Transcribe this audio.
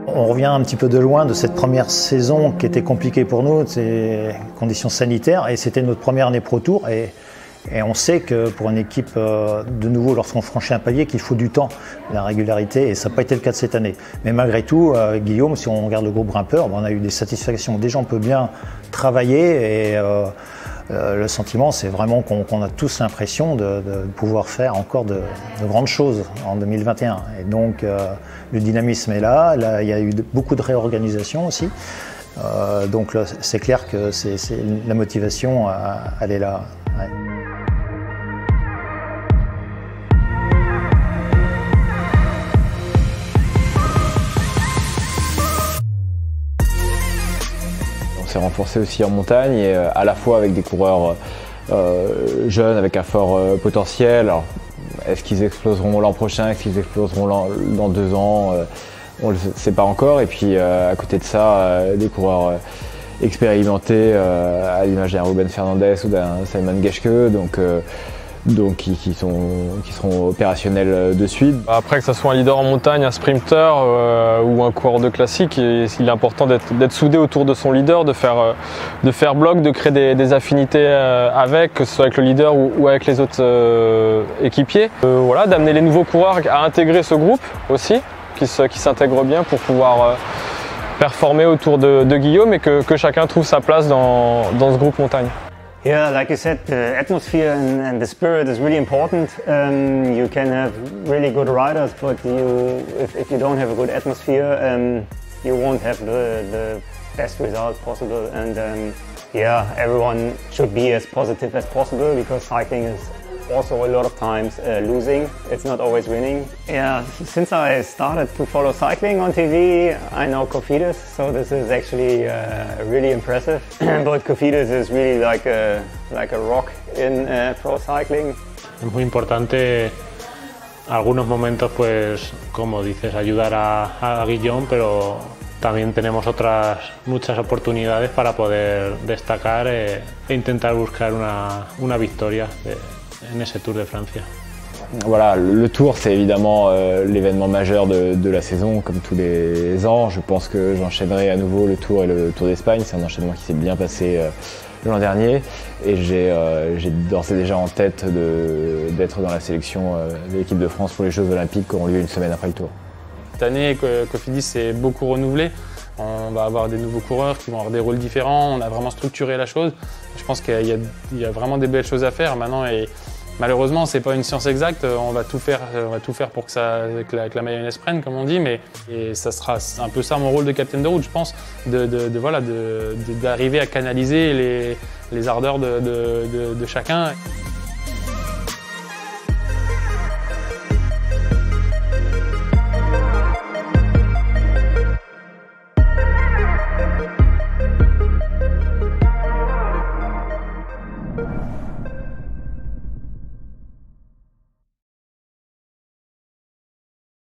On revient un petit peu de loin de cette première saison qui était compliquée pour nous, ces conditions sanitaires, et c'était notre première année Pro Tour. Et on sait que pour une équipe, de nouveau, lorsqu'on franchit un palier, qu'il faut du temps, la régularité, et ça n'a pas été le cas de cette année. Mais malgré tout, Guillaume, si on regarde le groupe grimpeur, on a eu des satisfactions. Déjà, on peut bien travailler, et le sentiment, c'est vraiment qu'on a tous l'impression de pouvoir faire encore de grandes choses en 2021. Et donc, le dynamisme est là. Là, il y a eu beaucoup de réorganisation aussi. Donc, c'est clair que la motivation, elle est là. Ouais. On s'est renforcé aussi en montagne, et à la fois avec des coureurs jeunes avec un fort potentiel. Alors, est-ce qu'ils exploseront l'an prochain, est-ce qu'ils exploseront dans 2 ans, on ne le sait pas encore. Et puis à côté de ça, des coureurs expérimentés à l'image d'un Ruben Fernandez ou d'un Simon Geschke, donc qui seront opérationnels de suite. Après, que ce soit un leader en montagne, un sprinter ou un coureur de classique, il est important d'être soudé autour de son leader, de faire bloc, de créer des affinités avec, que ce soit avec le leader ou avec les autres équipiers. Voilà, d'amener les nouveaux coureurs à intégrer ce groupe aussi, qui s'intègrent bien pour pouvoir performer autour de Guillaume, et que chacun trouve sa place dans ce groupe montagne. Yeah, like you said, the atmosphere and the spirit is really important. You can have really good riders, but if you don't have a good atmosphere, you won't have the best result possible. And yeah, everyone should be as positive as possible, because cycling is also a lot of times losing. It's not always winning. Yeah, since I started to follow cycling on TV, I know Cofidis, so this is actually really impressive. But Cofidis is really like a rock in pro cycling. Es muy importante algunos momentos, pues como dices, ayudar a Guillaume, pero también tenemos muchas oportunidades para poder destacar e intentar buscar una victoria en ese Tour de Francia. Voilà, le Tour, c'est évidemment l'événement majeur de la saison, comme tous les ans. Je pense que j'enchaînerai à nouveau le Tour et le Tour d'Espagne. C'est un enchaînement qui s'est bien passé l'an dernier, et j'ai d'ores et déjà en tête d'être dans la sélection de l'équipe de France pour les Jeux Olympiques qui auront lieu une semaine après le Tour. Cette année, Cofidis s'est beaucoup renouvelé. On va avoir des nouveaux coureurs qui vont avoir des rôles différents. On a vraiment structuré la chose. Je pense qu'il y a vraiment des belles choses à faire maintenant. Et malheureusement, c'est pas une science exacte. On va tout faire pour que la mayonnaise prenne, comme on dit. Et ça sera un peu ça mon rôle de capitaine de route, je pense, d'arriver à canaliser les ardeurs de chacun.